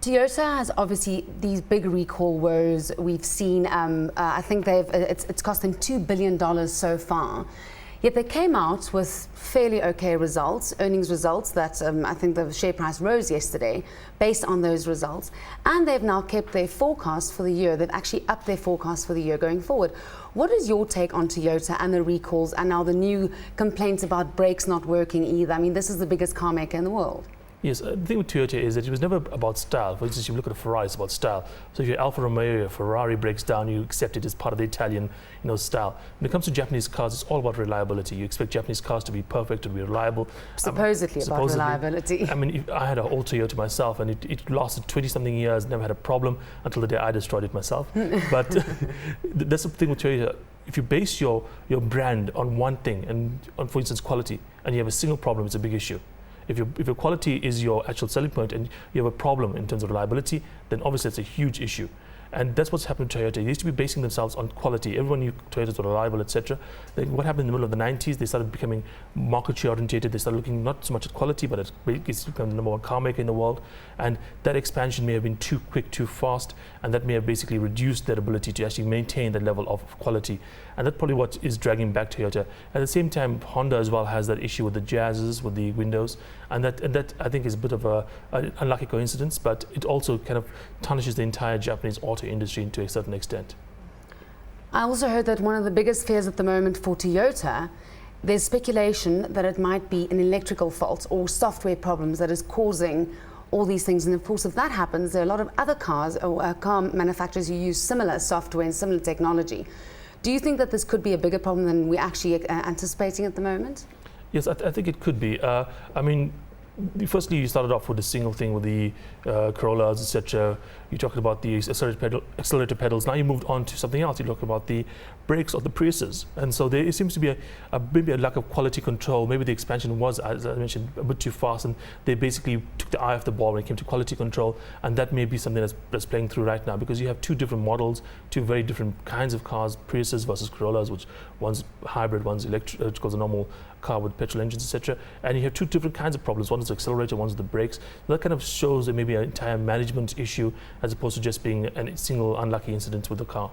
Toyota has obviously these big recall woes. We've seen, I think it's cost them $2 billion so far. Yet they came out with fairly okay results, earnings results that I think the share price rose yesterday based on those results. And they've now kept their forecast for the year. They've actually upped their forecast for the year going forward. What is your take on Toyota and the recalls and now the new complaints about brakes not working either? I mean, this is the biggest car maker in the world. Yes, the thing with Toyota is that it was never about style. For instance, you look at a Ferrari, it's about style. So if your Alfa Romeo or Ferrari breaks down, you accept it as part of the Italian, style. When it comes to Japanese cars, it's all about reliability. You expect Japanese cars to be perfect, to be reliable. Supposedly about reliability. I mean, I had an old Toyota myself, and it lasted 20-something years, never had a problem until the day I destroyed it myself. But that's the thing with Toyota. If you base your brand on one thing, and on, for instance, quality, and you have a single problem, it's a big issue. If your quality is your actual selling point and you have a problem in terms of reliability, then obviously it's a huge issue. And that's what's happened to Toyota. They used to be basing themselves on quality. Everyone knew Toyotas were reliable, etc. Then what happened in the middle of the 90s, they started becoming market share oriented. They started looking not so much at quality, but it's become the number one car maker in the world. And that expansion may have been too quick, too fast, and that may have basically reduced their ability to actually maintain that level of quality. And that's probably what is dragging back Toyota. At the same time, Honda as well has that issue with the Jazzes, with the windows, and that I think is a bit of an unlucky coincidence, but it also kind of tarnishes the entire Japanese auto industry to a certain extent. I also heard that one of the biggest fears at the moment for Toyota, there's speculation that it might be an electrical fault or software problems that is causing all these things. And of course, if that happens, there are a lot of other cars or car manufacturers who use similar software and similar technology. Do you think that this could be a bigger problem than we're actually anticipating at the moment? Yes, I think it could be. I mean, firstly, you started off with a single thing with the Corollas, etc. You talked about the accelerator pedals. Now you moved on to something else. You talked about the brakes of the Priuses. And so there seems to be maybe a lack of quality control. Maybe the expansion was, as I mentioned, a bit too fast, and they basically took the eye off the ball when it came to quality control. And that may be something that's playing through right now, because you have two different models, two very different kinds of cars, Priuses versus Corollas, which one's hybrid, one's electric, which goes a normal car with petrol engines, etc. And you have two different kinds of problems. One is the accelerator, one is the brakes. That kind of shows that maybe an entire management issue as opposed to just being a single unlucky incident with the car.